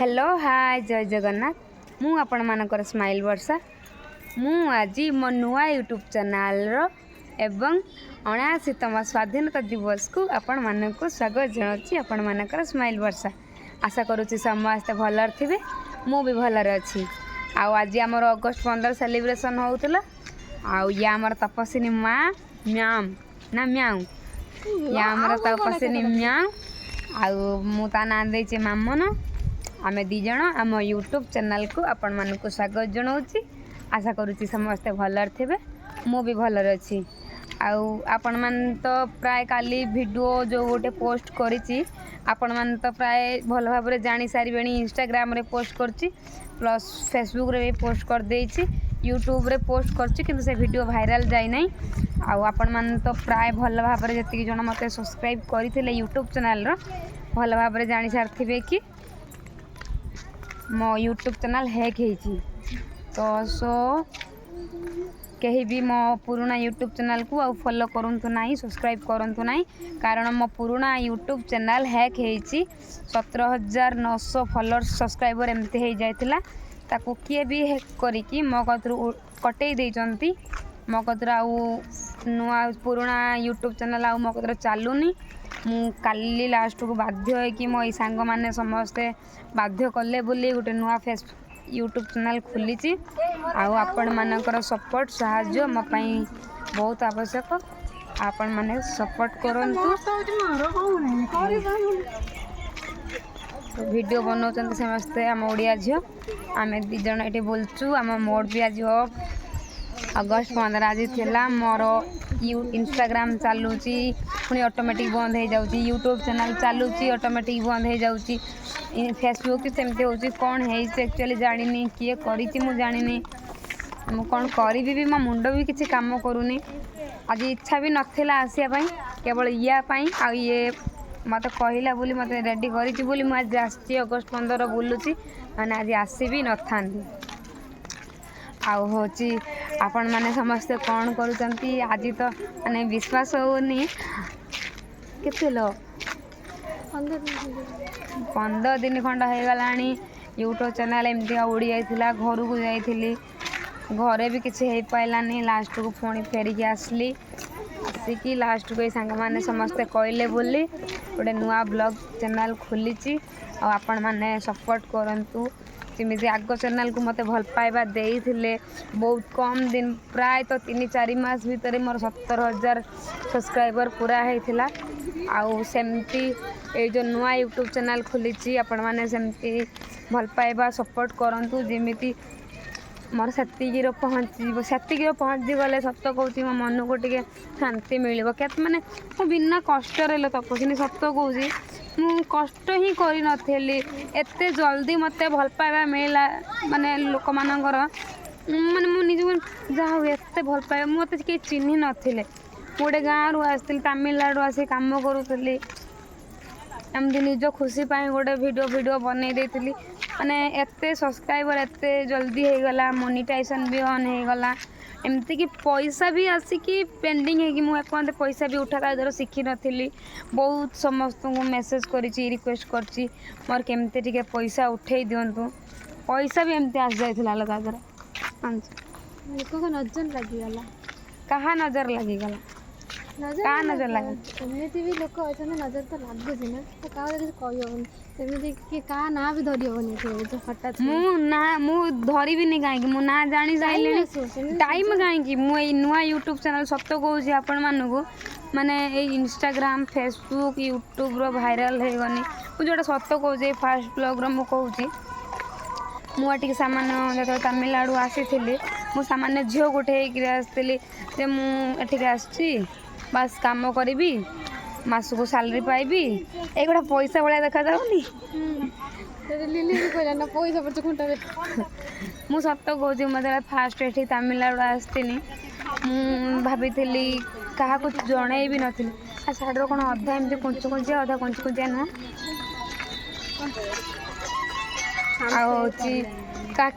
Hello hi जय जगन्नाथ मु आपण मानकर स्माइल वर्षा मु आज मो नुआ यूट्यूब चैनल एवं 79तम स्वाधीनता दिवस को आपण मानक स्वागत जनाऊँगी। आपण मानकर स्माइल वर्षा आशा करुच्ची समस्ते भलर थे मु भी भलर अच्छी। आज आमर अगस्ट 15 सेलिब्रेशन होउतला। या आमर तपस्विनी माँ म्याम ना म्याऊ या आमर तपस्विनी म्याऊ मु ता ना देचे मामन आमे दी जण आम यूट्यूब चैनल को आपण मानक स्वागत जनाऊँगी। आशा करुच्ची समस्ते भलर थे मु भी भलर अच्छी। आपण मान तो प्राय काली वीडियो जो गोटे पोस्ट करी आपण मान तो प्राय भल भाव जानी सारे इंस्टाग्राम रे पोस्ट करची प्लस फेसबुक रे भी पोस्ट कर देछि यूट्यूब रे पोस्ट करची किंतु से वीडियो वायरल जाई नहीं। आपण मान तो प्राय भल भाव जति जन मते सब्सक्राइब करथिले यूट्यूब चैनल रो भल भाव जानी सारथिबे कि मो यूट्यूब चैनल हैक हेची। तो सो कहीं भी मो पुराना यूट्यूब चैनल को आउ फॉलो करंतु नहीं सब्सक्राइब करंतु नहीं कारण मो पुराना यूट्यूब चैनल हैक हेची 17,900 फॉलोअर्स सब्सक्राइबर एमती हो जाइतिला ताकू किए भी हैक करिकी मो कतरू कटई देचंती। मो कतर आउ नुआ पुराना यूट्यूब चैनल आउ मो कतर चालुनी। मु काली लास्ट को बाध्य है कि मो सांग माने समस्ते बाध्य कले बोली गोटे नुआ फेस यूट्यूब चैनल खोली आपण मानकर सपोर्ट साहाଯ୍ୟ मो पई बहुत आवश्यक। आपण माने सपोर्ट करंतु वीडियो बनाउछन समस्ते आम ओडिया झियो आमे दी जण एठी बोलचु। आम मोड भी आज अगस्ट 15 आज थिला मोर इंस्टाग्राम चालूची पुणी ऑटोमेटिक बंद हो जाउची यूट्यूब चैनल चालूची ऑटोमेटिक बंद हो जाउची फेसबुक सेमती होची कौन है एक्चुअली जानिनी किए करिची मु जानिनी मु कौन करी भी मो मुंड भी किसी काम करूनी। आज इच्छा भी नथिला आसिया पई केवल या पई आ ये मत कहला बोली मत रेडी करिची बोली मु आज आसी अगस्ट 15 बुलुची माने आज आसी भी नथांती। आउ होची आपण माने समस्ते कौन करूचंती आज तो माने विश्वास होनी केते लो 15 दिन खंड हो गलानी यूट्यूब चैनल एमती उड़ी जाइथिला घर को जाइथिली घरे भी किसी हो पाइलानी लास्ट को पुणी फेरिकी आसली आसिकी लास्ट को सांग माने समस्ते कहले बोली गोटे नुआ ब्लॉग चैनल खोली आपण माने सपोर्ट करंतु जमी आग चैनल को मत भल पाइबा देइथिले बहुत कम दिन प्राय तो 3-4 मास भितर मोर 70,000 सब्सक्राइबर पूरा होता। आउ सेमती ए जो नुआ यूट्यूब चैनल खोली आपण माने सेमती भल पाइबा सपोर्ट करंतु जमीती मोर सेतिकी पहुँची गले सत कहूँ मो मन को टे शांति मिल क्या माने मु बिना कष्ट तपस्विनी सत कहूँ मु कष्ट ही करी नथेली एते जल्दी मते भल पाइबा मिलला माने लोक मानकर माने मु निज जहाँ एते भल पाइबा मते के चिन्ही नथिले गोटे गाँव रु आसती तमिलनाडु आसी काम करूली एमती निज खुशी पाई गोटे वीडियो बनै देती माने एते सब्सक्राइबर एते जल्दी हो गला मोनेटाइजेशन भी ऑन हो गला एमती कि पैसा भी आसिकी पेंडिंग है कि मुझे पैसा भी उठा इधर शिखी नी बहुत समस्त को मेसेज करी रिक्वेस्ट करची मोर केमते टिके पैसा उठे दिंतु पैसा भी एमती आस जाइला लगा नजर लगिगला कहाँ नजर लगिगला का नजर लगे एमती भी लोक अच्छा नजर तो लगुच ना तो क्या कहीहन सेमती कि का ना भी धरी हेनी हठात मु धरी भी नहीं कहीं मु ना जानी सारे टाइम कहीं मुझे नुआ यूट्यूब चैनल सत कहूँ आपण मानू माने इंस्टाग्राम फेसबुक यूट्यूब रो वायरल हो गनी मुझे जोटा सत कहूँ फास्ट ब्लॉग मु कहूँ मुझे सामान जो तमिलनाडु आसी मु सामान्य झील गोटे आसती मुझे आसी बस काम करी मास को सैलरी पाइबी एगुड़ा पैसा भाया देखा जाऊनी मु सत कहूँ मतलब फास्ट ये तमिलनाडु आसती भाभी क्या जन भी नी आ साइड कौन अधा एमती कुंच कुंचिया अधा कुंच कुंचिया नुह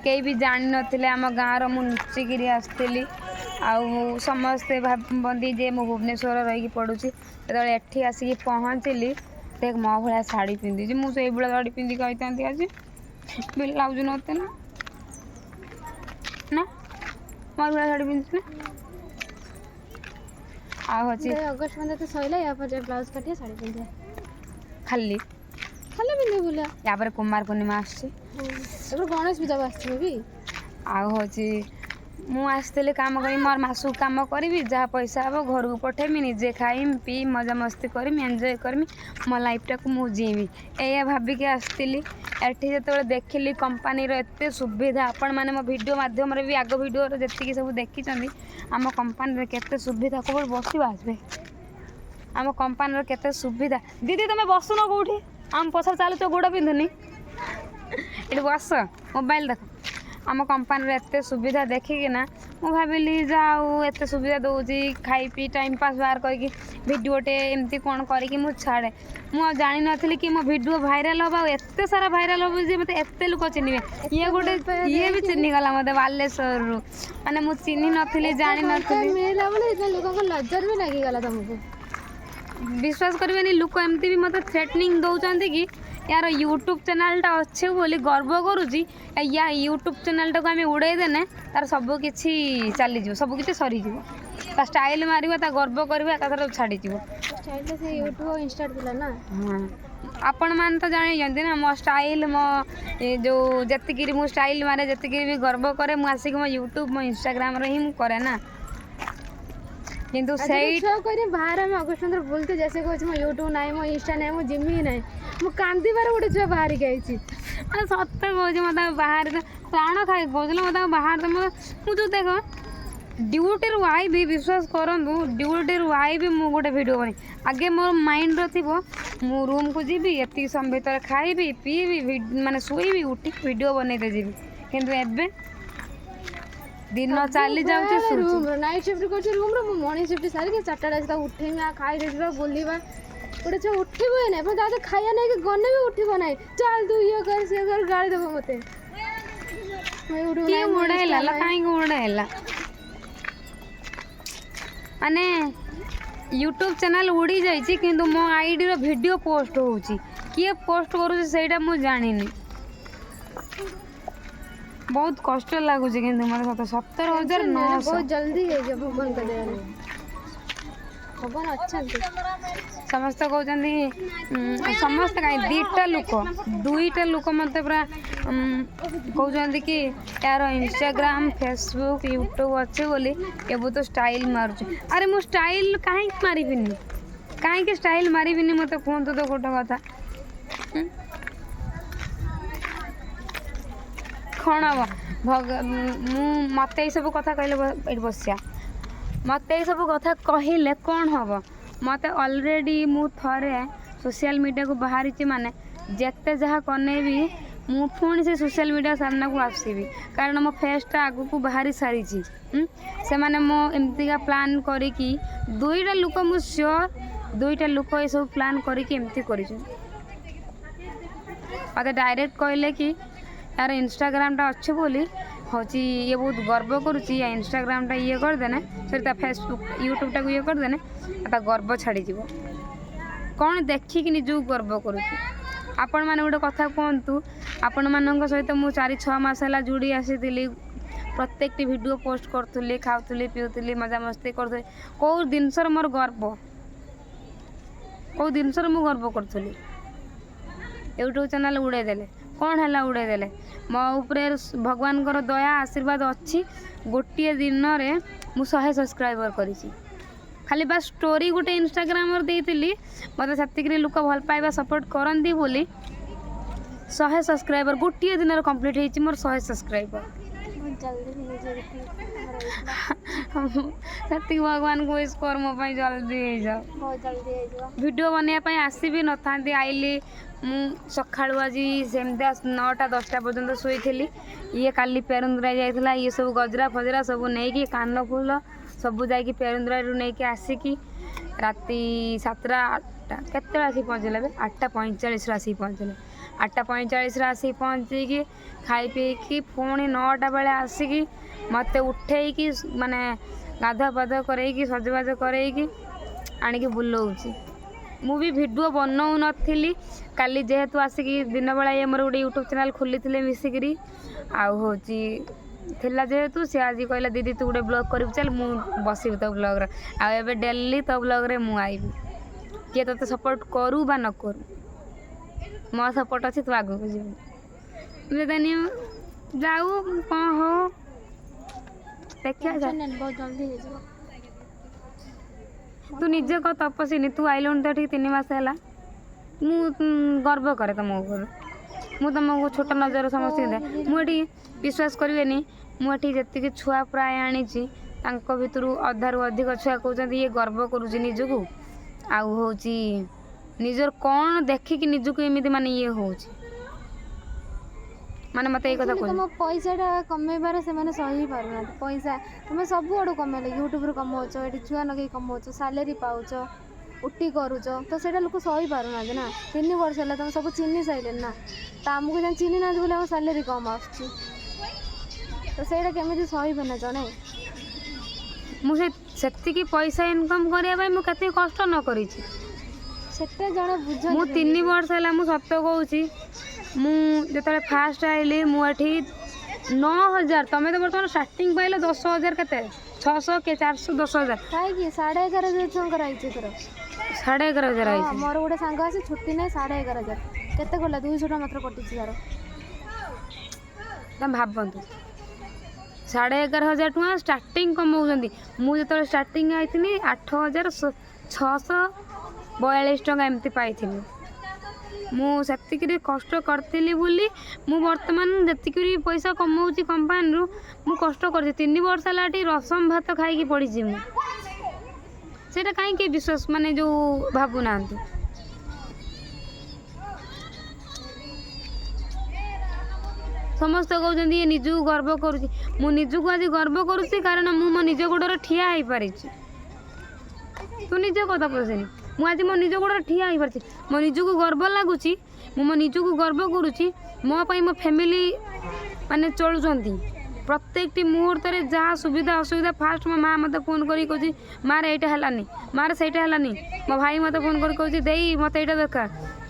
कई भी जान नी आम गाँव रु नुचिकी आसती आउ समस्ते भावती जे मु भुवनेश्वर रही पढ़ुची जो एठी आसिक पहुँचली देख मो भाया शाढ़ी पिंधि मुझे भाया शाढ़ी पिंधि कही आज ବିଲ୍ ଲାଗୁଛି ନତେ ନା ନା ମୋର ଭଳିଆ ଶାଢ଼ୀ ପିନ୍ଧୁଛୁ ନା ଆଉ ଅଛି ଅଗଷ୍ଟ 15 ତ ସଇଲା ୟା ପରେ ବ୍ଲାଉଜ କାଟିବା ଶାଢ଼ୀ ପିନ୍ଧିବା ଖାଲି ଖାଲି ପିନ୍ଧିବ ବୁଲା ୟା ପରେ କୁମାର ପୂର୍ଣ୍ଣିମା ଆସୁଛି ଏବେ ଗଣେଶ ପୂଜା ଆସିବ ବି ଆଉ ହେଉଛି ମୁଁ ଆସିଥିଲି କାମ କରି ମୋର ମାସକୁ କାମ କରିବି ଯାହା ପଇସା ହେବ ଘରକୁ ପଠେଇମି ନିଜେ ଖାଇମି ପିଇ ମଜାମସ୍ତି କରିମି ଏନ୍ଜୟ କରିମି ମୋ ଲାଇଫଟାକୁ ମୁଁ ଜିଇମି ଏଇଆ ଭାବିକି ଆସିଥିଲି ଏଠି ଯେତେବେଳେ ଦେଖିଲି କମ୍ପାନୀର ଏତେ ସୁବିଧା ଆପଣମାନେ ମୋ ଭିଡ଼ିଓ ମାଧ୍ୟମରେ ବି ଆଗ ଭିଡ଼ିଓରେ ଯେତିକି ସବୁ ଦେଖିଛନ୍ତି ଆମ କମ୍ପାନୀରେ କେତେ ସୁବିଧା କେଉଁଠି ବସିବା ଆସିବେ ଆମ କମ୍ପାନୀର କେତେ ସୁବିଧା ଦିଦି ତୁମେ ବସୁନ କେଉଁଠି ଆମ ପଛରେ ଚାଲୁଛ ଗୋଡ଼ ପିନ୍ଧୁନି ଏଠି ବସ ମୋବାଇଲ ଦେଖ ଆମ କମ୍ପାନୀରେ ଏତେ ସୁବିଧା ଦେଖିକିନା ମୁଁ ଭାବିଲି ଯା ଆଉ ଏତେ ସୁବିଧା ଦେଉଛି ଖାଇ ପିଇ ଟାଇମ୍ ପାସ୍ ବାହାର କରିକି ଭିଡ଼ିଓଟେ ଏମିତି କ'ଣ କରିକି ମୁଁ ଛାଡ଼େ ମୁଁ ଆଉ ଜାଣିନଥିଲି କି ମୋ ଭିଡ଼ିଓ ଭାଇରାଲ୍ ହେବ ଆଉ ଏତେ ସାରା ଭାଇରାଲ୍ ହେବ ଯେ ମୋତେ ଏତେ ଲୋକ ଚିହ୍ନିବେ ଇଏ ବି ଚିହ୍ନିଗଲା ମୋତେ ବାଲେଶ୍ୱରରୁ ମାନେ ମୁଁ ଚିହ୍ନି ନଥିଲି ଜାଣିନଥିଲି ମିଳିଲା ବୋଲି ଲୋକଙ୍କ ନଜର ବି ଲାଗିଗଲା ତମକୁ ବିଶ୍ୱାସ କରିବେନି ଲୋକ ଏମିତି ବି ମୋତେ ଥ୍ରେଟନିଂ ଦେଉଛନ୍ତି କି यार यूट्यूब चैनलटा अच्छे बोली गर्व करुँची या यूट्यूब चैनलटा को आम उड़े देने तार सबकि चलीज सबकि सरीज ता स्टाइल मार गर्व करवा एकाथर छाड़ी हाँ आपण मैंने तो जानी ना मो स्टाइल मो जो जी मु स्टाइल मारे जी भी गर्व करे मुझे आसिक मो यूट्यूब मो इंस्टाग्राम ही करे ना किंतु सही बाहर आम अगस्ट 15 बोलते जैसे कहूँ मो यूट्यूब ना मो इंस्टा ना मो जिमी ना मु कांदीबार गोटे छुआ बाहर आई मैंने सत कह मत बाहर प्राण खाई कहूँ मत बाहर मुझे देख ड्यूटी आई भी विश्वास करूँ ड्यूटी आई भी मुझे गोटे वीडियो बनी आगे मोर माइंड थी मु रूम को जी एति समय भर खाइबी पीबी माने शुईबी उठी वीडियो बनईते जी किंतु एबे दिन चली जाऊँ नाइट शिफ्ट कर रूम मॉर्निंग शिफ्ट सारिक 4टा उठेमी खाई बुलवा गोटे छुआ उठब ना ताकि खाया नहीं कि गने भी उठब ना चल तू ये कर सी कर गाड़ी देव मत उड़ेला कहीं उड़ेला माने यूट्यूब चैनल उड़ी जाइए कि मो आईडी रो वीडियो पोस्ट होची किए पोस्ट करूँ सेटा मु जानिनी बहुत कष्ट लगुच कि मतलब 17,900 बहुत जल्दी भगवान का दया भगवान अच्छा समस्त कहते समस्त कहीं दुईटा लोक मत पूरा कहते कि यार इंस्टाग्राम फेसबुक यूट्यूब अच्छे बोली एबू तो स्टाइल मारुच अरे मु स्टाइल कहीं मारिबिनी कहीं स्टाइल मारिबिनी मत कहतु तो गोटे कथा कौन हम मत सब कथा कहले बसिया मत सब कथा कहले कौन हम मत अलरेडी मु थरे सोशल मीडिया को बाहरी माने जिते जहाँ कने भी मु पुणी से सोशल मीडिया सामना को आसबि कारण मो फेसटा आगु को बाहरी सारी से माने मो एमतीका प्लान करी दुईटा लोक मु श्योर दुईटा लोक ये सब प्लान करी एमती करी मत डायरेक्ट कहले कि यार इंस्टाग्रामटा अच्छे बोली हूँ ये बहुत गर्व करुँची या इंस्टाग्रामटा ये करदेने सरी फेसबुक यूट्यूबटा को ये करदेने गर्व छाड़ी कौन देखिक निजू गर्व करुँची आपण मैंने गोटे कथा कहतु आपण मान सहित मुझे 4-6 मास है जोड़ी आसी प्रत्येक वीडियो पोस्ट करूली खाऊली पीऊली मजामस्ती करूँ कौ जिनसर मोर गर्व कौ जिनसर मु गर्व करूँ यूट्यूब चैनल उड़ेदेले कौन है उड़ेदेले मो उपरे भगवान दया आशीर्वाद अच्छी गोटे दिन में मुझे 100 सब्सक्राइबर करी खाली बस स्टोरी गोटे इंस्टाग्राम देती मत से लोक भल पाइबा सपोर्ट करती बोली 100 सब्सक्राइबर गोटे दिन कंप्लीट होती मोर 100 सब्सक्राइबर से भगवान को विश कर मो जल्दी हो जाओ वीडियो बनवाई आसबी न था आइली मु सका आज सेमती 9टा-10टा पर्यंत शोली ये काली पेरुंद्रा जाइला ये सब गजरा फजरा सब नहीं कान फूल सब जाकि पेरुंद्रा नहीं आसिकी राति 7टा-8टा केत आसिक पहुँचले 8:45 आसिक पहुँचले 8:45 आसिक पहुँची खाई पीकी पुणी 9टा बेले आसिकी मत उठेकी माने गाधुआ पाधुआ करैकी सजबाज करैकी आणिकी बुलाऊँची ମୁଁ ବି ଭିଡ଼ିଓ ବନାଉ ନଥିଲି କାଲି ଯେହେତୁ ଆସିକି ଦିନ ବେଳା ମୋର ଗୋଟେ ୟୁଟ୍ୟୁବ୍ ଚ୍ୟାନେଲ୍ ଖୋଲିଥିଲେ ମିଶିକିରି ଆଉ ହେଉଛି ଥିଲା ଯେହେତୁ ସେ ଆଜି କହିଲା ଦିଦି ତୁ ଗୋଟେ ବ୍ଲଗ୍ କରିବୁ ଚାଲ ମୁଁ ବସିବି ତୋ ବ୍ଲଗ୍ରେ ଆଉ ଏବେ ଡେଲି ତୋ ବ୍ଲଗ୍ରେ ମୁଁ ଆଇବି କିଏ ତୋତେ ସପୋର୍ଟ କରୁ ବା ନ କରୁ ମୋ ସପୋର୍ଟ ଅଛି ତୁ ଆଗକୁ ଯିବୁ ଦେନି ଯାଉ କ'ଣ ହଉ ଦେଖିବା ବହୁତ ଜଲ୍ଦି ହେଇଯିବ। ତୁ ନିଜେ କହ ତପସ୍ୱିନୀ ତୁ ଆଇଲୁଣି ତ ଏଠିକି 3 ମାସ ହେଲା ମୁଁ ଗର୍ବ କରେ ତମ ଉପରୁ ମୁଁ ତମକୁ ଛୋଟ ନଜର ସମସ୍ତଙ୍କୁ ଦିଏ ମୁଁ ଏଠି ବିଶ୍ୱାସ କରିବେନି ମୁଁ ଏଠି ଯେତିକି ଛୁଆ ପ୍ରାୟ ଆଣିଛି ତାଙ୍କ ଭିତରୁ ଅଧାରୁ ଅଧିକ ଛୁଆ କହୁଛନ୍ତି ଇଏ ଗର୍ବ କରୁଛି ନିଜକୁ ଆଉ ହେଉଛି ନିଜର କ'ଣ ଦେଖିକି ନିଜକୁ ଏମିତି ମାନେ ଇଏ ହେଉଛି ମାନେ ମୋତେ ଏଇ କଥା ତମ ପଇସାଟା କମେଇବାରେ ସେମାନେ ସହି ପାରୁନାହାନ୍ତି ପଇସା ତମେ ସବୁଆଡ଼ୁ କମେଇଲେ ୟୁଟ୍ୟୁବରୁ କମାଉଛ ଏଠି ଛୁଆ ଲଗେଇ କମାଉଛ ସାଲେରୀ ପାଉଛ ଉଟି କରୁଛ ତ ସେଇଟା ଲୋକ ସହି ପାରୁନାହାନ୍ତି ନା 3 ବର୍ଷ ହେଲା ତମେ ସବୁ ଚିହ୍ନି ସାରିଲେନି ନା ତ ଆମକୁ ଯେମିତି ଚିହ୍ନି ନାହାନ୍ତି ବୋଲି ଆମ ସାଲେରୀ କମ୍ ଆସୁଛି ତ ସେଇଟା କେମିତି ସହିବେ ନା ଜଣେ ମୁଁ ସେତିକି ପଇସା ଇନକମ୍ କରିବା ପାଇଁ ମୁଁ କେତେ କଷ୍ଟ ନ କରିଛି ସେଟା ଜଣେ ବୁଝ ମୁଁ 3 ବର୍ଷ ହେଲା ମୁଁ ସତ କହୁଛି ମୁଁ ଯେତେବେଳେ ଫାଷ୍ଟ ଆଇଲି ମୁଁ ଏଠି 9,000 ତମେ ତ ବର୍ତ୍ତମାନ ଷ୍ଟାର୍ଟିଂ ପାଇଲ 10,000 କେତେ 600 କି 400 10,000 କାହିଁକି 11,500 ଛୁଆଙ୍କର ଆଇଛି ଏଥର 11,500 ଆଇଛି ମୋର ଗୋଟେ ସାଙ୍ଗ ଅଛି ଛୁଟି ନାହିଁ 11,500 କେତେ କଲା 200 ଟଙ୍କା ମାତ୍ର କଟିଛି ତାର ତମେ ଭାବନ୍ତୁ 11,500 ଟଙ୍କା ଷ୍ଟାର୍ଟିଂ କମାଉଛନ୍ତି ମୁଁ ଯେତେବେଳେ ଷ୍ଟାର୍ଟିଂ ଆଇଥିଲି 8,642 ଟଙ୍କା ଏମିତି ପାଇଥିଲି ମୁଁ ସେତିକିରି କଷ୍ଟ କରିଥିଲି ବୋଲି ମୁଁ ବର୍ତ୍ତମାନ ଯେତିକି ପଇସା କମାଉଛି କମ୍ପାନୀରୁ ମୁଁ କଷ୍ଟ କରିଛି 3 ବର୍ଷ ହେଲା ଏଠି ରସମ ଭାତ ଖାଇକି ପଡ଼ିଛି ମୁଁ ସେଇଟା କାହିଁକି ବିଶ୍ୱାସ ମାନେ ଯେଉଁ ଭାବୁନାହାନ୍ତି ସମସ୍ତେ କହୁଛନ୍ତି ଇଏ ନିଜକୁ ଗର୍ବ କରୁଛି ମୁଁ ନିଜକୁ ଆଜି ଗର୍ବ କରୁଛି କାରଣ ମୁଁ ମୋ ନିଜ ଗୋଡ଼ରେ ଠିଆ ହେଇପାରିଛି ତୁ ନିଜେ କଥା ପଚାରିନି ମୁଁ ଆଜି ମୋ ନିଜ ଗୋଡ଼ରେ ଠିଆ ହେଇପାରିଛି ମୋ ନିଜକୁ ଗର୍ବ ଲାଗୁଛି ମୁଁ ମୋ ନିଜକୁ ଗର୍ବ କରୁଛି ମୋ ପାଇଁ ମୋ ଫ୍ୟାମିଲି ମାନେ ଚଳୁଛନ୍ତି ପ୍ରତ୍ୟେକଟି ମୁହୂର୍ତ୍ତରେ ଯାହା ସୁବିଧା ଅସୁବିଧା ଫାଷ୍ଟ ମୋ ମାଆ ମୋତେ ଫୋନ୍ କରି କହୁଛି ମାରେ ଏଇଟା ହେଲାନି ମାରେ ସେଇଟା ହେଲାନି ମୋ ଭାଇ ମୋତେ ଫୋନ୍ କରି କହୁଛି ଦେଇ ମୋତେ ଏଇଟା ଦରକାର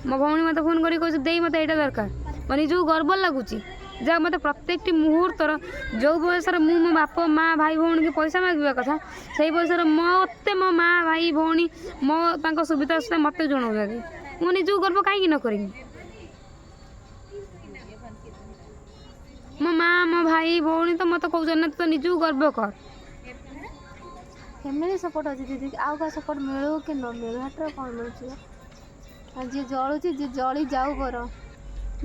ମୋ ଭଉଣୀ ମୋତେ ଫୋନ୍ କରି କହୁଛି ଦେଇ ମୋତେ ଏଇଟା ଦରକାର ମୋ ନିଜକୁ ଗର୍ବ ଲାଗୁଛି ଯାହା ମୋତେ ପ୍ରତ୍ୟେକଟି ମୁହୂର୍ତ୍ତର ଯେଉଁ ବୟସରେ ମୁଁ ମୋ ବାପା ମା ଭାଇ ଭଉଣୀକି ପଇସା ମାଗିବା କଥା ସେଇ ବୟସରେ ମୋତେ ମୋ ମା ଭାଇ ଭଉଣୀ ମୋ ତାଙ୍କ ସୁବିଧା ଅସୁବିଧା ମୋତେ ଜଣାଉଛନ୍ତି ମୁଁ ନିଜକୁ ଗର୍ବ କାହିଁକି ନ କରିବି ମୋ ମା ମୋ ଭାଇ ଭଉଣୀ ତ ମୋତେ କହୁଛନ୍ତି ନା ତୁ ତ ନିଜକୁ ଗର୍ବ କର ଫ୍ୟାମିଲି ସପୋର୍ଟ ଅଛି ଦିଦି ଆଉ କାହା ସପୋର୍ଟ ମିଳୁ କି ନ ମିଳୁ ହାଟରେ କ'ଣ ମିଳୁଛି ଆଉ ଯିଏ ଜଳୁଛି ଯିଏ ଜଳି ଯାଉ କର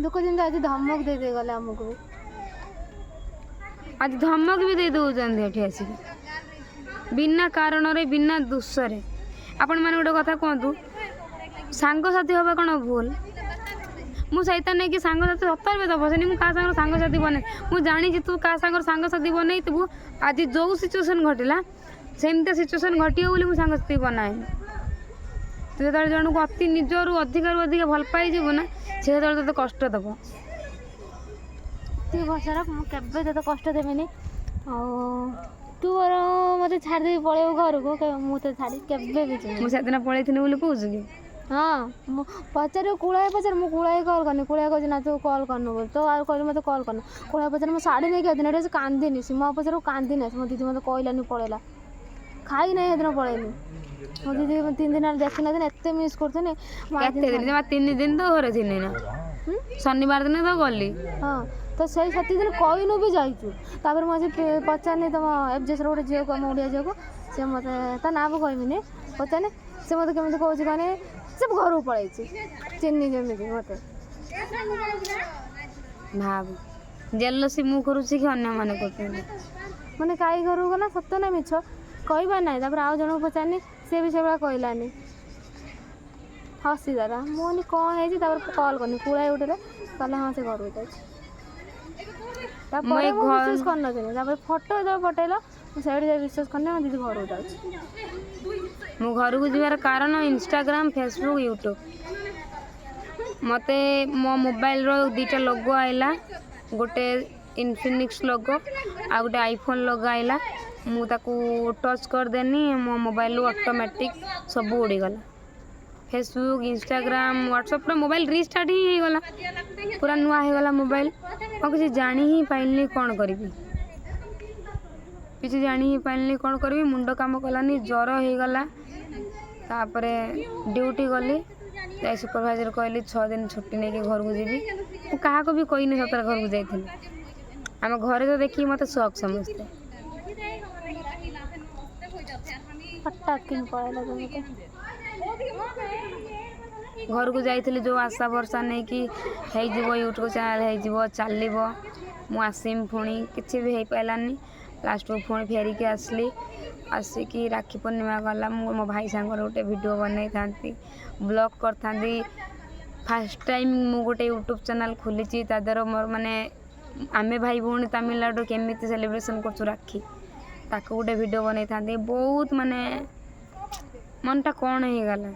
ଲୋକ ଯେମିତି ଆଜି ଧମକ ଦେଇଗଲେ ଆମକୁ ବି ଆଜି ଧମକ ବି ଦେଇ ଦେଉଛନ୍ତି ଏଠି ଆସିକି ବିନା କାରଣରେ ବିନା ଦୋଷରେ ଆପଣମାନେ ଗୋଟେ କଥା କୁହନ୍ତୁ ସାଙ୍ଗସାଥି ହେବା କ'ଣ ଭୁଲ ମୁଁ ସେଇଟା ନେଇକି ସାଙ୍ଗସାଥି ସତରେ ତ ବସେନି ମୁଁ କାହା ସାଙ୍ଗର ସାଙ୍ଗସାଥି ବନେଇ ମୁଁ ଜାଣିଛି ତୁ କାହା ସାଙ୍ଗର ସାଙ୍ଗସାଥି ବନେଇଥିବୁ ଆଜି ଯେଉଁ ସିଚୁଏସନ୍ ଘଟିଲା ସେମିତି ସିଚୁଏସନ୍ ଘଟିବ ବୋଲି ମୁଁ ସାଙ୍ଗସାଥି ବନାଏନି ତୁ ଯେତେବେଳେ ଜଣକୁ ଅତି ନିଜରୁ ଅଧିକାରୁ ଅଧିକା ଭଲ ପାଇଯିବୁ ନା ସେ ସେତେବେଳେ ତୋତେ କଷ୍ଟ ଦେବ ଏତିକି ବର୍ଷର ମୁଁ କେବେ ତୋତେ କଷ୍ଟ ଦେବିନି ଆଉ ତୁ ମୋତେ ଛାଡ଼ି ଦେଇକି ପଳେଇବୁ ଘରକୁ ମୁଁ ତ ଛାଡ଼ି କେବେ ବି ଯିବି ମୁଁ ସେଦିନ ପଳେଇଥିଲି ବୋଲି କହୁଛୁ କି ହଁ ମୁଁ ପଚାରିବୁ କୁଳାଏ ପଚାର ମୁଁ କୁଳାଏ କଲ୍ କରିନି କୁଳାଏ କହୁଛି ନା ତୁ କଲ୍ କରିନୁ ବୋଲି ତ ଆଉ କହିଲି ମୋତେ କଲ୍ କରିନୁ କୁଳାଏ ପଚାର ମୁଁ ଶାଢ଼ୀ ନେଇକି ଆସିନି ଏଠି କାନ୍ଦିନି ସେ ମୋ ପଚାରକୁ କାନ୍ଦିନି ଆସି ମୋ ଦିଦି ମୋତେ କହିଲାନି ପଳେଇଲା ଖାଇ ନାହିଁ ସେଦିନ ପଳେଇନି ମୋ ଦିଦି 3 ଦିନ ଦେଖିନଥିଲି ଏତେ ମିସ୍ କରୁଥିଲି କେତେ ଦିନ ଜମା 3 ଦିନ ତ ଘରେ ଥିଲି ନା ଶନିବାର ଦିନ ତ ଗଲି ହଁ ତ ସେଇ 7 ଦିନ କହିନୁ ବି ଯାଇଛୁ ତାପରେ ମୁଁ ଆଜି ପଚାରିନି ତମ ଏଫ୍ଜେସ୍ର ଗୋଟେ ଝିଅକୁ ଆମ ଓଡ଼ିଆ ଝିଅକୁ ସେ ମୋତେ ତା ନାଁ ବି କହିବିନି ପଚାରିନି ସେ ମୋତେ କେମିତି କହୁଛି କହନି ସେ ଘରକୁ ପଳେଇଛି ଚିହ୍ନି ଯେମିତି ମୋତେ ଭାବ ଜେଲସି ମୁଁ କରୁଛି କି ଅନ୍ୟମାନେ କରୁଛନ୍ତି ମାନେ କାଇ ଘରକୁ ଗଲା ସତ ନା ମିଛ କହିବାର ନାହିଁ ତାପରେ ଆଉ ଜଣକୁ ପଚାରିନି ସେ ବି ସେଭଳିଆ କହିଲାନି ହସିଦେଲା ମୁଁ କହିଲି କ'ଣ ହେଇଛି ତାପରେ କଲ୍ କରିନି କୁଳାଇ ଉଠିଲେ କହିଲେ ହଁ ସେ ଘରକୁ ଯାଇଛି ତାପରେ ମୁଁ ବିଶ୍ୱାସ କରିନଥିଲି ତାପରେ ଫଟୋ ଯେତେବେଳେ ପଠେଇଲ ମୁଁ ସେଇଠି ଯାଇ ବିଶ୍ୱାସ କରିନି ମୋ ଦିଦି ଘରକୁ ଯାଉଛି ମୁଁ ଘରକୁ ଯିବାର କାରଣ ଇନଷ୍ଟାଗ୍ରାମ ଫେସବୁକ୍ ୟୁଟ୍ୟୁବ୍ ମୋତେ ମୋ ମୋବାଇଲର 2ଟା ଲୋଗୋ ଆଇଲା ଗୋଟେ ଇନଫିନିକ୍ସ ଲୋଗୋ ଆଉ ଗୋଟେ ଆଇଫୋନ୍ ଲୋଗୋ ଆଇଲା ମୁଁ ତାକୁ ଟଚ୍ କରିଦେନି ମୋ ମୋବାଇଲରୁ ଅଟୋମେଟିକ୍ ସବୁ ଉଡ଼ିଗଲା Facebook Instagram WhatsApp mobile restart ही होगला पूरा नुआ होगला मोबाइल और किसी जानी ही पाइलनी कौन करी किसी जानी ही पाइलनी कौन करी मुंड काम कलानी ज्वर हो गला तापरे ड्यूटी गली जाए सुपरवाइजर कहली 6 दिन छुट्टी नहीं कि घर को जीवी क्या भी कोई नहीं सतर घर को जाइए आम घरे तो देखी मत शौक समझते घर को जाइए जो आशा भरसा नहीं कि यूट्यूब चैनल हो चलो मु आसमी पुणी किसी भी हो पारानी लास्ट को पुणी फेरिकी आसली आसिकी राखी पूर्णिमा गला मो भाई सांग गोटे वीडियो बनई था ब्लॉग कर फास्ट टाइम मु गोटे यूट्यूब चैनल खोली तादर मोर माने आमे भाई भौणी तमिलनाडु केमी सेलिब्रेशन कर राखी ताको गोटे वीडियो बनई था बहुत माने मनटा कौन हो गला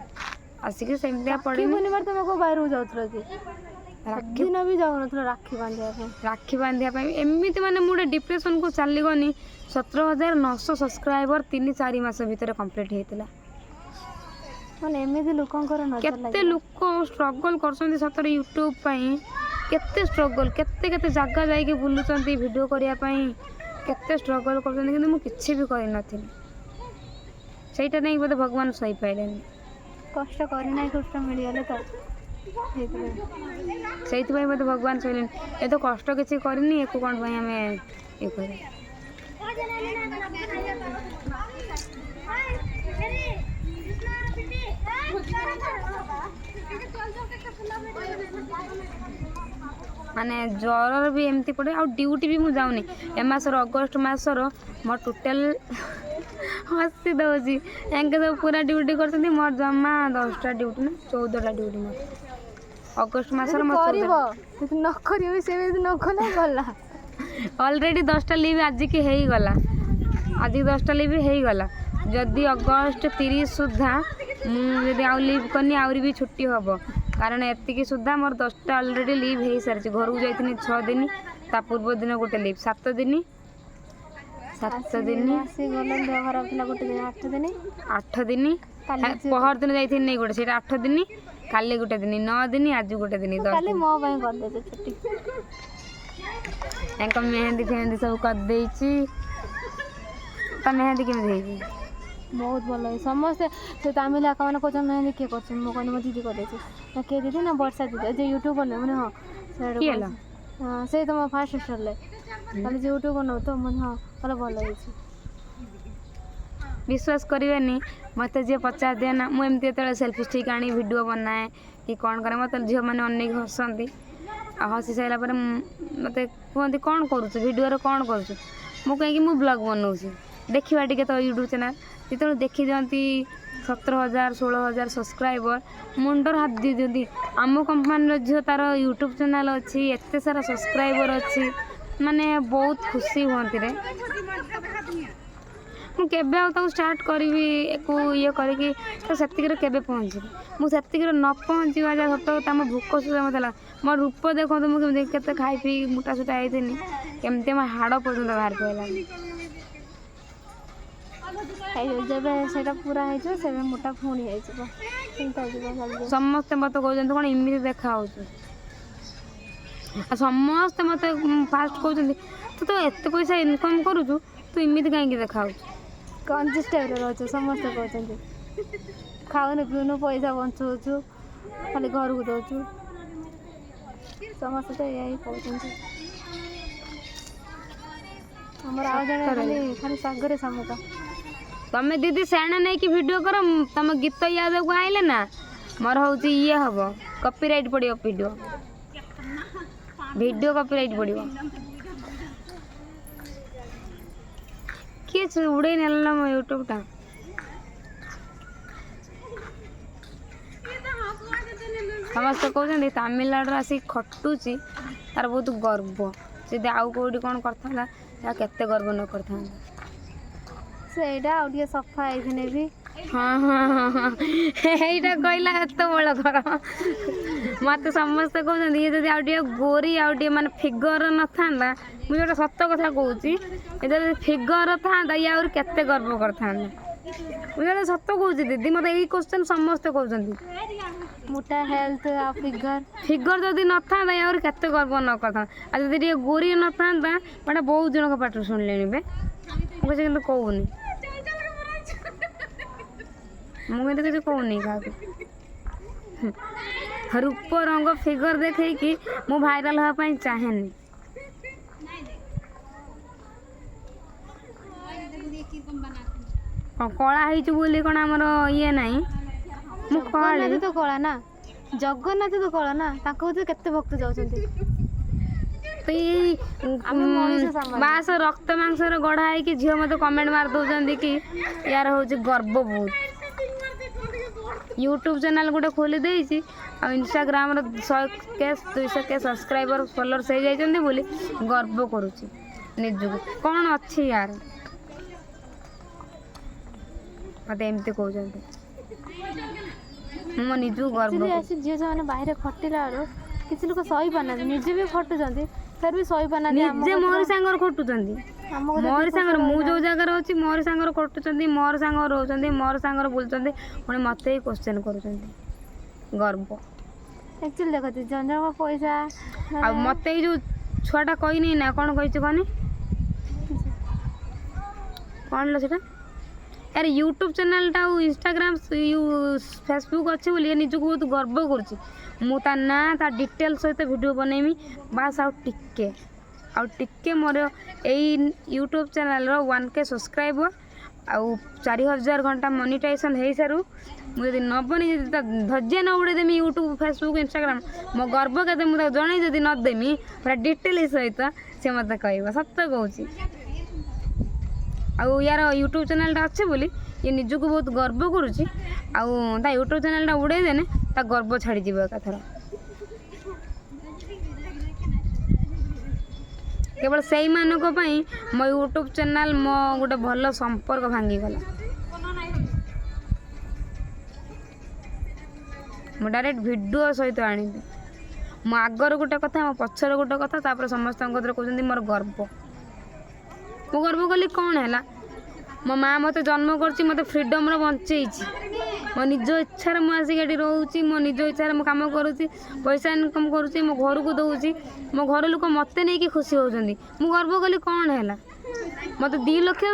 आसिक सेमतिया पड़े तुम को बाहर जाऊल कि दिन भी जाऊन राखी बांधिया एमती माने मुझे डिप्रेशन को चली गनी 17,900 सब्सक्राइबर 3-4 मास भितर कंप्लीट होता केते लोक स्ट्रगल कर सतर यूट्यूब केते स्ट्रगल केते जगह जाइए बुलूँ वीडियो करने केते स्ट्रगल कर भी कर नईटा नहीं बोधे भगवान सही पाइले कष्ट करना कष्ट मिलगले तो से बोधे भगवान सही ए तो कष्ट किसी करनी एक कौन आम ये कर माने ज्वर भी एमती पड़े आ ड्यूटी भी मुझे जाऊनी ए मासर अगस्ट मासर मोर टोटाल हसी दौची एंके सब पूरा ड्यूटी कर मोर जमा 10टा ड्यूटी ना 14टा ड्यूटी मोर अगस्ट मासर ऑलरेडी 10टा लीव आज की है गला आज 10टा लीव है गला जदि अगस्ट 30 सुधा मुझे आउ लीव करनी आहरी भी छुट्टी हम कारण एतिकी सुधा मोर 10टा ऑलरेडी लीव हो सारी घर को जाइए 6 दिन ता पूर्व दिन गोटे लीव 7 दिन 8 दिन पहर दिन जाइए नहीं गोटे से 8 दिन काली गोटे दिन 9 दिन आज गोटे दिन 10 दिन मेहंदी फेहंदी सब कर मेहंदी केमी बहुत भल है समस्ते से तमिल आका मैंने कहते मेहंदी किए कर मो दीदी कर किए दीदी ना वर्षा दीदी जो यूट्यूब बन मैंने हाँ हाँ से तो फास्ट स्टार कहले जो यूट्यूब बनाऊ तो मैंने हाँ कहले भल है विश्वास करेनि मत जी पचार दिए ना मुझे जो सेल्फी स्टिक आनी वीडियो बनाए कि कौन करे मत झील मैंने अनेक हसती हसी सारापर मत कहते कौन करुँ वीडियो कौन करुँ मु कहीं मु ब्लॉग बनाऊँ देखा टे तो यूट्यूब चैनल जो देखी दिखती 17,000 16,000 सब्सक्राइबर मुंडर हाथ दी दिखती आम कंपनी झील तार यूट्यूब चैनल अच्छी एत सारा सब्सक्राइबर अच्छी माने बहुत खुशी हुंती रे मुझे स्टार्ट करी ये करी तो से पहुँची मुझे न पहुँचा जा सत आम भोक सुधा मतलब मो रूप देखो मुझे के खाई पी मोटा सुटा होती केमती मो हाड़ पर्यटन बाहर पड़ा जब से पूरा हो मोटा पुणी समस्ते मत कहते कौन इमती देखा समस्ते मत फास्ट कहते तो एत पैसा इनकम करुचु तू इमती कहीं देखा कंजूस टाइप रोच समस्ते कहते खाऊन पीऊन पैसा बचाऊ खाली घर को दौचु समस्ते तो यही कहते हमारे आ जन खाली सागर सामुका तमें दीदी सेणा नहीं कि वीडियो कर तुम गीत याद को आइले ना मोर हूँ ये हम कॉपीराइट पड़ो वीडियो कॉपीराइट पड़ो किए उड़े नेला मो यूट्यूब टा समस्त कहते तमिलनाडु आसिक खटुची तार बहुत गर्व जब आउ कौटी कौन करता केते गर्व न करता से सफा है भी हाँ हाँ हाँ हाँ यहीटा कहला एत बड़ घर मत समस्ते कहते ये जब आउटे गोरी आउटे माने फिगर न था मुझे गोटे सत कथा कहूँ फिगर था ये आउर केते गर्व करता मुझे सत कौच दीदी मत यही क्वेश्चन समस्ते कहते मोटा हेल्थ फिगर फिगर जदि न था और केते गर्व न करता आ जदि गोरी न था मैंने बहुत जन पाठ शुणिले मुझे कि कहूनी मुझे किसी कहूनी क्या रूप रंग फिगर देखी मु भाइराल हाँपाई चाहेनी कला बोली कौन आमर ये नाई मु जगन्नाथ तो कला ना जगन्नाथ तो कला ना केते भक्त जाउछन्ती बास रक्त मांसर गढ़ा है कि झील मत कमेंट मार दौरान कि यार हूँ गर्व बहुत यूट्यूब चैनल गोटे खोली देसी आ इंस्टाग्राम 100 के 200 के सब्सक्राइबर फॉलोअर्स हो जाइछन्ती बोली गर्व करुची निजको कौन अच्छी यार मत एमती कहते मो निजू गर्व झील मैंने बाहर खटिला किसी लोग सही पाना निजे भी खटुंट फिर भी सही पाना निजे मोर सांगर खटुंट मोर सांगर मु जो जगह अच्छी मोर सांगर खटुंट मोर सांगर रोचंती मोर सांगर बुलुंट पुणी मत ही क्वेश्चन करुँच गर्व एक्चुअली देखते जन जन पैसा आ मत जो छुआटा कहनी ना कौन कही कहनी कौन लो सेटा यार यूट्यूब चैनलटा इंस्टाग्राम फेसबुक अच्छे बोली निजक बहुत गर्व करुँची मु ता ना ता डिटेल सहित वीडियो बनैमी बास आउटे मोर यही यूट्यूब चैनल 1K सब्सक्राइबर आउ 4000 घंटा मोनिटाइजेशन हो सारू मुझे न बनी धज्जे न उड़े देमी यूट्यूब फेसबुक इंस्टाग्राम मो गर्व के मुझे जन जदि नदेमी पूरा डिटेल सहित से मत कह सत कहूँ आउ यार यूट्यूब चैनलटा अच्छे बोली ये निजक बहुत गर्व करुँची आउ ता यूट्यूब चैनलटा उड़े देने ता गर्व छाड़ी जीव एकाथर केवल से मानक मो यूट्यूब चैनल मो गोटे भल संपर्क भांगीगला मु डायरेक्ट वीडियो सहित आनी मो आगर गोटे कथा मो पछर गोटे कथा तापर समस्त कहते मोर गर्व मो गर्व कली कौन है मो माँ मत जन्म कर मत फ्रीडम बंचे मो निज इच्छा मुझे रोचे मो निज इच्छा कम करुँची पैसा इनकम करुँची मो घर को दौची मो घर लोक मत नहीं खुशी होती मु गर्व कली कौन है मत 2 लाख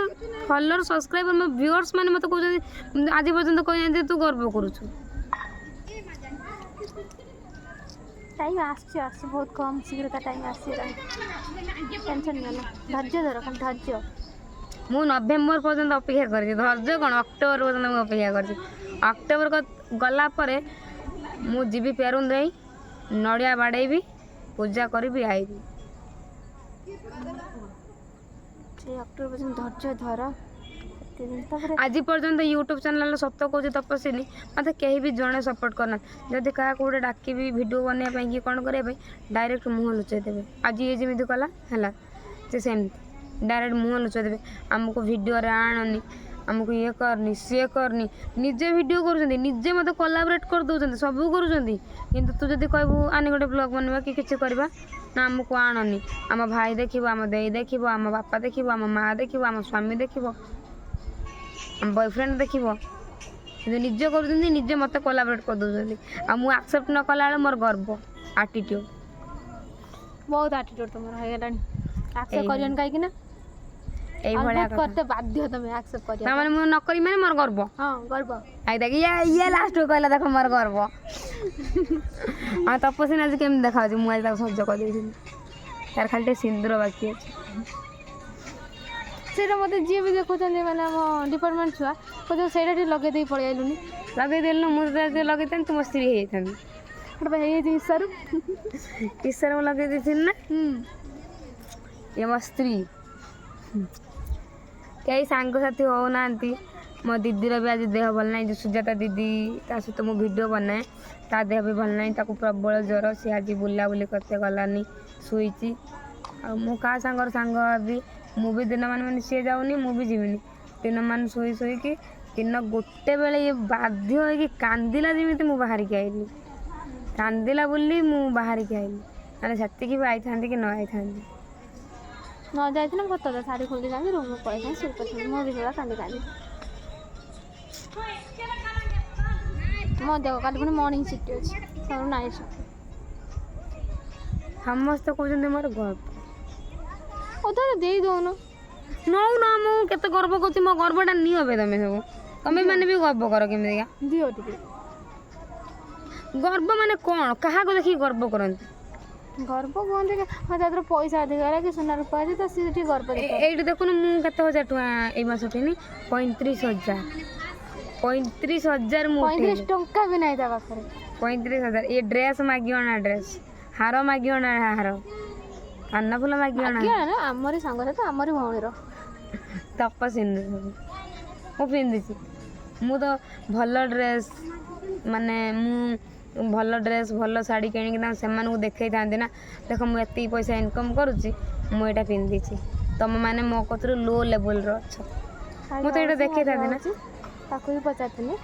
फॉलोअर सब्सक्राइबर मो व्यूअर्स मैंने मत कहते आज पर्यटन कही तू गर्व करुचु टाइम आस बहुत कम शीघ्र टाइम आसना टेंशन नहीं धैर्य धर खाली धैर्य मु नवेम्बर पर्यटन अपेक्षा कर धैर्य कौन अक्टोबर पर्यटन मुझे अपेक्षा कर अक्टोबर गला मु जीवी पेरुन दे नड़िया बाड़ेबी पूजा करी आईबी अक्टोबर पर्यटन धैर्य धर आज पर्यटन यूट्यूब चैनल सत कौच तपस्विनी मत कहीं भी जड़े सपोर्ट करना जदि क्या गोटे डाकि वीडियो बनवाई कि कौन करने डायरेक्ट मुँह लुचाई देवे आज ये जमी कला है सेमती डायरेक्ट मुँह लुचाई देवे आमको वीडियो आणनी आमको ये करनी सी करनी निजे वीडियो करुँचे मत कोलाबरेट कर दौरान सब करुँच तू जब कहबू आने गोटे ब्लॉग बनवा कि किसी करवा ना आमको आणनी आम भाई देख आम दे देख आम बापा देख आम माँ देख आम स्वामी देख बॉयफ्रेंड देख निजे कर मत कोलाबरेट कर दौरान आ मुझे एक्सेप्ट न कला मोर गर्व एटीट्यूड बहुत एटीट्यूड तुम एक्सेप्ट करियन काहे कि ना ए भलिया करते बाध्य तुम एक्सेप्ट करिया ना माने मु न करी माने मोर गर्व हां गर्व आई देख ये लास्ट को कहला देखो मोर गर्व हां तपस्विनी आज केम देखा छी मु आज सज्ज कर देछि यार खाली सिंदूर बाकी अछि सेटा मत जी भी देखो मैंने आम डिपार्टमेंट छुआ कहते से लगे दे पड़े आइलुनि लगे देलु मुझे लगे तुम स्त्री हो जाती ईश्वर ईश्वर में लगे दी ना ये मो स्त्री कई सांगसाथी होना मो दीदीर भी आज देह भल ना जो सुजाता दीदी सहित मो वीडियो बनाए ता देह भी भल ना प्रबल ज्वर सी आज बुलाबुली करते गलानी शुई आ मु क्या सांगर सांग भी मुझे दिन मान सी जाऊनी मुझे जीवनी दिन मान शोई शोईकी दिन गोटे बेले ये बाध्य हो कांदिला जमी मुझे बाहर की आईली कांदिला बोली मु बाहर की आईली मैंने से भी आई था कि न आई था न जाती ना बता शाढ़ी खोल जाती रूम पड़े सुई मो भी थोड़ा कांदी कांदी ମୋ ଦେଖ କାଲି ପୁଣି ମର୍ଣ୍ଣିଂ ସିଫ୍ଟ ଅଛି ସବୁ ନାଇଟ୍ ସିଫ୍ଟ ସମସ୍ତେ କହୁଛନ୍ତି ମୋର ଗର୍ବ ଅଧା ଦେଇ ଦେଉନ ନଉ ନା ମୁଁ କେତେ ଗର୍ବ କରୁଛି ମୋ ଗର୍ବଟା ନିଅ ବେ ତମେ ମାନେ ବି ଗର୍ବ କର କେମିତିକା ଦିଅ ଟିକେ ଗର୍ବ ମାନେ କ'ଣ କାହାକୁ ଦେଖିକି ଗର୍ବ କରନ୍ତି ଗର୍ବ କୁହନ୍ତି କି ହଁ ତା ଦେହରେ ପଇସା ଅଧିକ ହେଲା କି ସୁନା ରୂପା ଅଛି ତ ସିଏ ଟିକେ ଗର୍ବ ଦେଖାଏ। ଏଇଠି ଦେଖୁନୁ ମୁଁ କେତେ ହଜାର ଟଙ୍କା ଏଇ ମାସ ଉଠେଇନି 35,000 35,000 ମୁଁ 35 ଟଙ୍କା ବି ନାହିଁ ତା ପାଖରେ 35,000 ଏ ଡ୍ରେସ୍ ମାଗିବ ନା ଡ୍ରେସ୍ ହାର ମାଗିବ ନା ହାର କାନ ଫୁଲ ମାଗିବ ନା ନା ଆମରି ସାଙ୍ଗସାଥି ଆମରି ଭଉଣୀର ତପସିନ୍ଦୁର ସବୁ ମୁଁ ପିନ୍ଧିଛି ମୁଁ ତ ଭଲ ଡ୍ରେସ୍ ମାନେ ମୁଁ ଭଲ ଡ୍ରେସ୍ ଭଲ ଶାଢ଼ୀ କିଣିକି ସେମାନଙ୍କୁ ଦେଖେଇଥାନ୍ତି ନା ଦେଖ ମୁଁ ଏତିକି ପଇସା ଇନକମ୍ କରୁଛି ମୁଁ ଏଇଟା ପିନ୍ଧିଛି ତମମାନେ ମୋ କତିରୁ ଲୋ ଲେଭେଲ୍ର ଅଛ ମୁଁ ତ ଏଇଟା ଦେଖେଇଥାନ୍ତି ନା ତାକୁ ବି ପଚାରିଥିଲି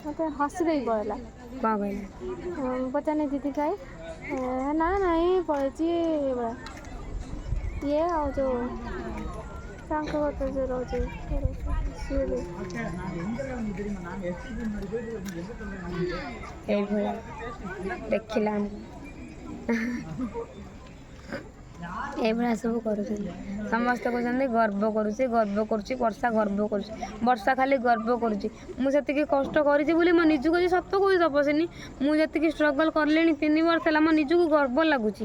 ମୋତେ ହସି ଦେଇକି ପଳେଇଲା କ'ଣ କହିଲା ପଚାରିନି ଦିଦି ଖାଇ ନା ନାଇଁ ପଳେଇଛି ଏଇଭଳିଆ ଇଏ ଆଉ ଯେଉଁ ତାଙ୍କ କଥା ଯେଉଁ ରହୁଛି ସିଏ ବି ଏଇଭଳିଆ ଦେଖିଲା ଏଇଭଳିଆ ସବୁ କରୁଛନ୍ତି ସମସ୍ତେ କହୁଛନ୍ତି ଗର୍ବ କରୁଛି ବର୍ଷା ଗର୍ବ କରୁଛି ବର୍ଷା ଖାଲି ଗର୍ବ କରୁଛି ମୁଁ ସେତିକି କଷ୍ଟ କରିଛି ବୋଲି ମୋ ନିଜକୁ ଆଜି ସତ କହୁଛି ତପସ୍ୱିନୀ ମୁଁ ଯେତିକି ଷ୍ଟ୍ରଗଲ୍ କଲିଣି 3 ବର୍ଷ ହେଲା ମୋ ନିଜକୁ ଗର୍ବ ଲାଗୁଛି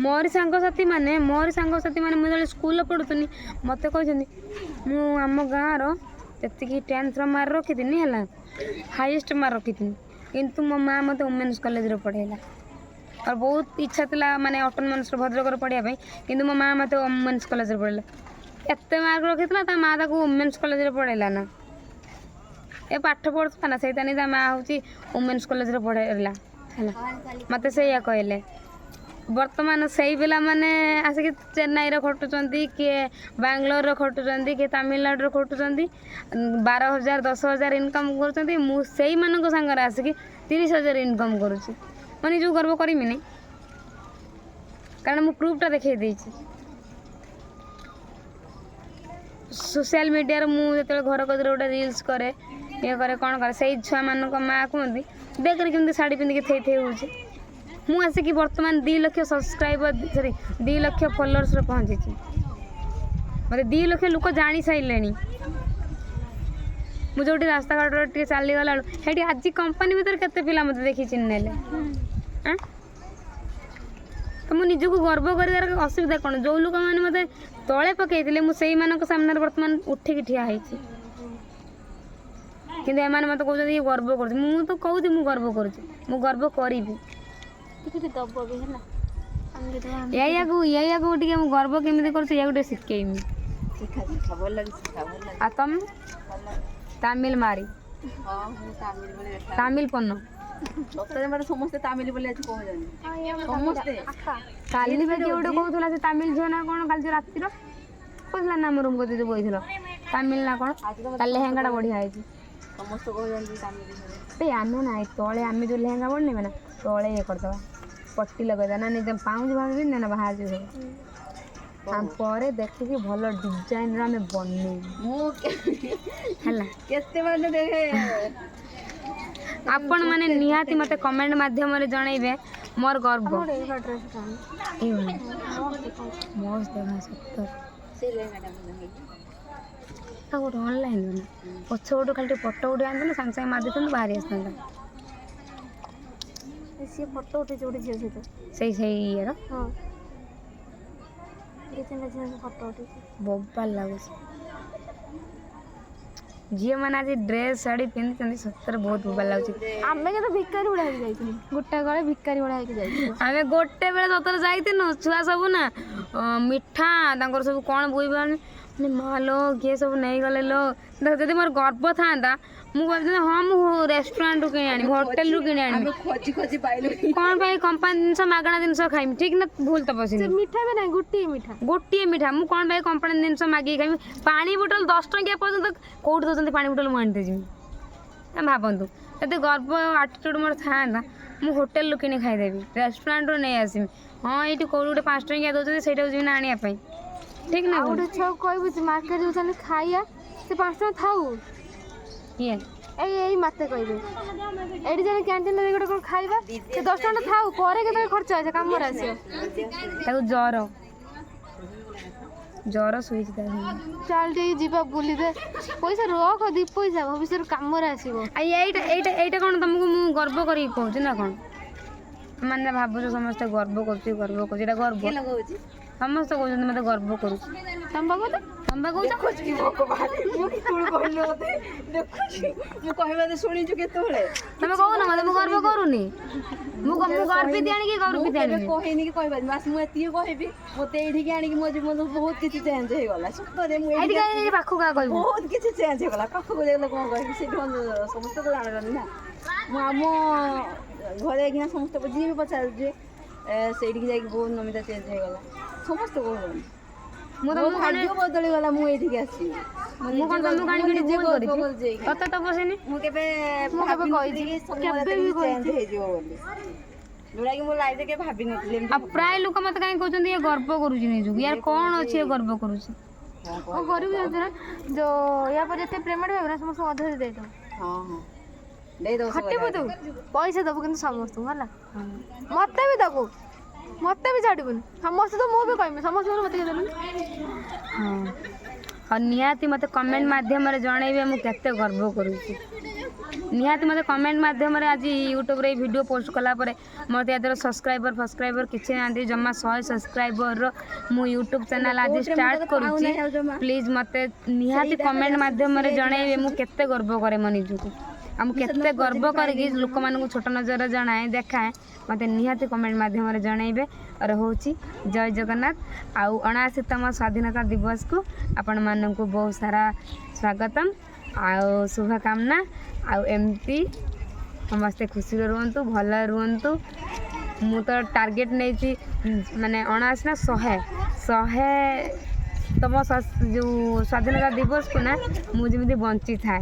ମୋରି ସାଙ୍ଗସାଥି ମାନେ ମୁଁ ଯେତେବେଳେ ସ୍କୁଲରେ ପଢ଼ୁଥିଲି ମୋତେ କହିଛନ୍ତି ମୁଁ ଆମ ଗାଁର ଯେତିକି 10th ମାର୍କ ରଖିଥିଲି ହେଲା ହାଇଏଷ୍ଟ ମାର୍କ ରଖିଥିଲି କିନ୍ତୁ ମୋ ମାଆ ମୋତେ ଓମେନ୍ସ କଲେଜରେ ପଢ଼େଇଲା और बहुत इच्छा था माने ऑटोनोमस भद्रक पढ़ाई किंतु मो माँ मत वुमेन्स कॉलेज पढ़ेला एत मार्क रखी ता माँ ताको वुमेन्स कॉलेज पढ़ेला ना ए पाठ पढ़ता ना से माँ हूँ वुमेन्स कॉलेज पढ़ेला है मत से कहले बर्तमान से पिला माने आसिक चेन्नई खटुंट किए बांग्लोर खटुंट किए तमिलनाडु खटुंट 12,000 10,000 इनकम कर आसिक 30,000 इनकम करुँची मैं निज गर्व करमी नहीं कारण मु प्रूफटा देखा सोशल मीडिया मुझे घर कदर गोटे रिल्स करे ये करे कौन करे से छुआ मान माँ कहती देख केमती शाढ़ी पिंधिकी थे थे हो मुझे आसिक बर्तमान 2 lakh subscriber sorry 2 lakh followers पहुँची मत 2 लाख लोक जानी सारे मुझे जो रास्ता घाट चली गला हेटी आज कंपनी भीतर केते पिला मत देखी चिन्हले तो मुझे निजक गर्व कर असुविधा कौन जो लोक मैंने मत तले पकई मुझे सामने बर्तमान उठिकी ठिया कि मत कहते ये गर्व कर तो कहती मुझे गर्व करुँच गर्व करी या गर्व केमी कर शिखेमी तुम तामिल मारी तामिल पन्न समस्ते तामिल बोले आज समस्ते काली भी गोटे कहला से तामिल झील ना कौन काल राति कहला ना रूम को जो बही तामिल ना कौन तार लेहेंगा बढ़िया है समस्त आम ना तले आम जो लेहेंगा बढ़ने ना तले ये करदे पट्टी लगेदा ना निजे पाउज भाज भी ना बाहर जो हम पर देखिए भल डिजाइन आम बने आपण माने निहाती मते कमेंट माध्यम रे जणाइबे मोर गर्व मस्त सत्तर गोटे ऑनलाइन पछ गोटे खाली फोटो उठे आने सागे सागे मार देते बाहरी आसता सी फोटो उठे जोड़ी झील सही ये फोटो उठे बोबाल लगुच झील मैंने आज ड्रेस साड़ी पिंधि सतर बहुत बोबाल लगुच आम के भिकारी उड़ा गोटे गले भिकारी उड़ा आम गोटे बेले सतर जाइनु छुआ सब ना मिठा सब कौन बोई मालो किए सब नहीं गले लो जब मोर गर्व था मुझे हाँ मुझे रेस्टोरेंट रू कि होटेल रू कि कौन पाई कंपनी जिनस मागणा जिनस खाइम ठीक ना भूल तो पसी मीठा भी नहीं गोटे मीठा मुझे कौन पाई कंपनी जिनस मागिक खाइम पानी बोतल 10 टंकिया पर्यंत कौट दौरान पानी बोतल मुझे जी भावतु जब गर्व आटिट्यूड मोर था मुझे होटेल रू कि खाईदेवी रेस्टोरेंट रू नहीं आसमी हाँ ये कौट गोटे 5 टंकिया दौरान से जी ना आने ठीक ना गोटे छुआ कह मार्केट जो खाइया से 5 टଙ୍କା थाऊ କିଏ ଏଇ ମତେ କହିବେ ଏଇଠି ଜଣେ କ୍ୟାଣ୍ଟିନରେ ଗୋଟେ କ'ଣ ଖାଇବା ସେ 10 ଟଙ୍କା ଥାଉ ପରେ କେତେବେଳେ ଖର୍ଚ୍ଚ ହେଇছে କାମରେ ଆସିବ। ତାକୁ ଜ୍ୱର ଶୋଇଛି ତା ଚାଲ ଟିକେ ଯିବା ବୁଲିଦେ ପଇସା ରଖ 2 ପଇସା ଭବିଷ୍ୟତରେ କାମରେ ଆସିବ। ଏଇଟା ଏଇଟା ଏଇଟା କ'ଣ ତମକୁ ମୁଁ ଗର୍ବ କରିକି କହୁଛି ନା କ'ଣ? ମାନେ ଭାବୁଛ ସମସ୍ତେ ଗର୍ବ କରୁଛି ଏଇଟା ଗର୍ବ ଲଗାଉଛି ସମସ୍ତେ କହୁଛନ୍ତି ମତେ ଗର୍ବ କରୁଛି। ତମ ବାବୁ ତମେ କହୁଛ ମୁଁ କହିବା ଶୁଣିଛୁ କେତେବେଳେ ତମେ କହୁନ ମତେ ମୁଁ ଗର୍ବ କରୁନି ମୁଁ ଗର୍ବିତ ଆଣିକି ଗର୍ବିତ ଆଣିବି କହିନି କି କହିବାନି ବାସ୍ ମୁଁ ଏତିକି କହିବି ମତେ ଏଇଠିକି ଆଣିକି ମୋ ଜୀବନ ବହୁତ କିଛି ଚେଞ୍ଜ ହେଇଗଲା ସତରେ ମୁଁ ଏଇଠି ପାଖକୁ କହିବୁ ବହୁତ କିଛି ଚେଞ୍ଜ ହେଇଗଲା ପାଖକୁ ଯାଇଗଲେ କ'ଣ କହିବି ସେଠି ସମସ୍ତେ ତ ଜାଣିଛନ୍ତି ନା ମୁଁ ଆମ ଘରେ ଆଜ୍ଞା ସମସ୍ତେ ଯିଏ ବି ପଚାରୁଛି ସେଇଠିକି ଯାଇକି ବହୁତ ନମିତା ଚେଞ୍ଜ ହେଇଗଲା ସମସ୍ତେ କହୁଛନ୍ତି ମୁଁ ମୋ ଭାଗ୍ୟ ବଦଳିଗଲା ମୁଁ ଏଇଠିକି ଆସିବି ମୁଁ କ'ଣ ତମକୁ ଆଣିକି ଭୁଲ କରିଛି ତତେ ତ ବସେନି ମୁଁ କେବେ କହିଛି କେବେ ବି ଚେଞ୍ଜ ହେଇଯିବ ବୋଲି ଯୋଉଟାକି ମୋ ଲାଇଫରେ କେବେ ଭାବିନଥିଲି ଆଉ ପ୍ରାୟ ଲୋକ ମତେ କାହିଁ କହୁଛନ୍ତି ଇଏ ଗର୍ବ କରୁଛି ନିଜକୁ ୟାର କ'ଣ ଅଛି ଏ ଗର୍ବ କରୁଛି କ'ଣ କରିବୁ ଜାଣିଛୁ ନା ଯୋଉ ୟା ପରେ ଯେତେ ପେମେଣ୍ଟ ପାଇବୁ ନା ସମସ୍ତଙ୍କୁ ଅଧା ଦେଇଦେବୁ। ହଁ ହଁ ଦେଇଦେବ ଖଟିବୁ ତୁ ପଇସା ଦେବୁ କିନ୍ତୁ ସମସ୍ତଙ୍କୁ ହେଲା ମତେ ବି ଦେବୁ ମତେ ବି ଛାଡ଼ିବୁନି ସମସ୍ତେ ତ ମୁଁ ବି କହିବି ସମସ୍ତଙ୍କୁ ମତେ ଦେଲୁନି। ହଁ ଆଉ ନିହାତି ମୋତେ କମେଣ୍ଟ ମାଧ୍ୟମରେ ଜଣେଇବେ ମୁଁ କେତେ ଗର୍ବ କରୁଛି ନିହାତି ମୋତେ କମେଣ୍ଟ ମାଧ୍ୟମରେ ଆଜି ୟୁଟ୍ୟୁବରେ ଏଇ ଭିଡ଼ିଓ ପୋଷ୍ଟ କଲା ପରେ ମୋତେ ଏଥିରେ ସବସ୍କ୍ରାଇବର କିଛି ନାହାନ୍ତି ଜମା 100 ସବସ୍କ୍ରାଇବର ମୁଁ ୟୁଟ୍ୟୁବ୍ ଚ୍ୟାନେଲ୍ ଆଜି ଷ୍ଟାର୍ଟ କରୁଛି ପ୍ଲିଜ୍ ମୋତେ ନିହାତି କମେଣ୍ଟ ମାଧ୍ୟମରେ ଜଣେଇବେ ମୁଁ କେତେ ଗର୍ବ କରେ ମୋ ନିଜକୁ ଆଉ ମୁଁ କେତେ ଗର୍ବ କରିକି ଲୋକମାନଙ୍କୁ ଛୋଟ ନଜର ଜଣାଏ ଦେଖାଏ ମୋତେ ନିହାତି କମେଣ୍ଟ ମାଧ୍ୟମରେ ଜଣେଇବେ ରହୁଛି ଜୟ ଜଗନ୍ନାଥ ଆଉ 79ତମ ସ୍ୱାଧୀନତା ଦିବସକୁ ଆପଣମାନଙ୍କୁ ବହୁତ ସାରା ସ୍ୱାଗତମ ଆଉ ଶୁଭକାମନା ଆଉ ଏମିତି ସମସ୍ତେ ଖୁସିରେ ରୁହନ୍ତୁ ଭଲ ରୁହନ୍ତୁ ମୁଁ ତ ଟାର୍ଗେଟ୍ ନେଇଛି ମାନେ 79 ନା 100ତମ ଯେଉଁ ସ୍ୱାଧୀନତା ଦିବସକୁ ନା ମୁଁ ଯେମିତି ବଞ୍ଚିଥାଏ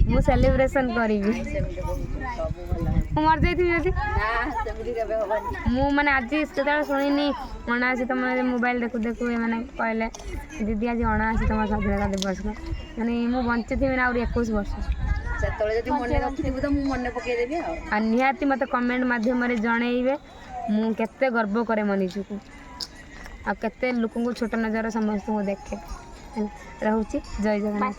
ମୁଁ ସେଲିବ୍ରେସନ୍ କରିବି ମୁଁ ମରିଯାଇଥିବି ଯଦି ମୁଁ ମାନେ ଆଜି ଯେତେବେଳେ ଶୁଣିନି 79ତମ ମୋବାଇଲ୍ ଦେଖୁ ଏମାନେ କହିଲେ ଦିଦି ଆଜି 79ତମ ସ୍ୱାଧୀନତା ଦିବସକୁ ମାନେ ମୁଁ ବଞ୍ଚିଥିବି ନା ଆହୁରି 21 ବର୍ଷ ସେତେବେଳେ ଯଦି ମନେ ରଖିଥିବୁ ତ ମୁଁ ମନେ ପକେଇଦେବି ଆଉ ନିହାତି ମୋତେ କମେଣ୍ଟ ମାଧ୍ୟମରେ ଜଣେଇବେ ମୁଁ କେତେ ଗର୍ବ କରେ ମୋ ନିଜକୁ ଆଉ କେତେ ଲୋକଙ୍କୁ ଛୋଟ ନଜର ସମସ୍ତଙ୍କୁ ଦେଖେ ରହୁଛି ଜୟ ଜଗନ୍ନାଥ।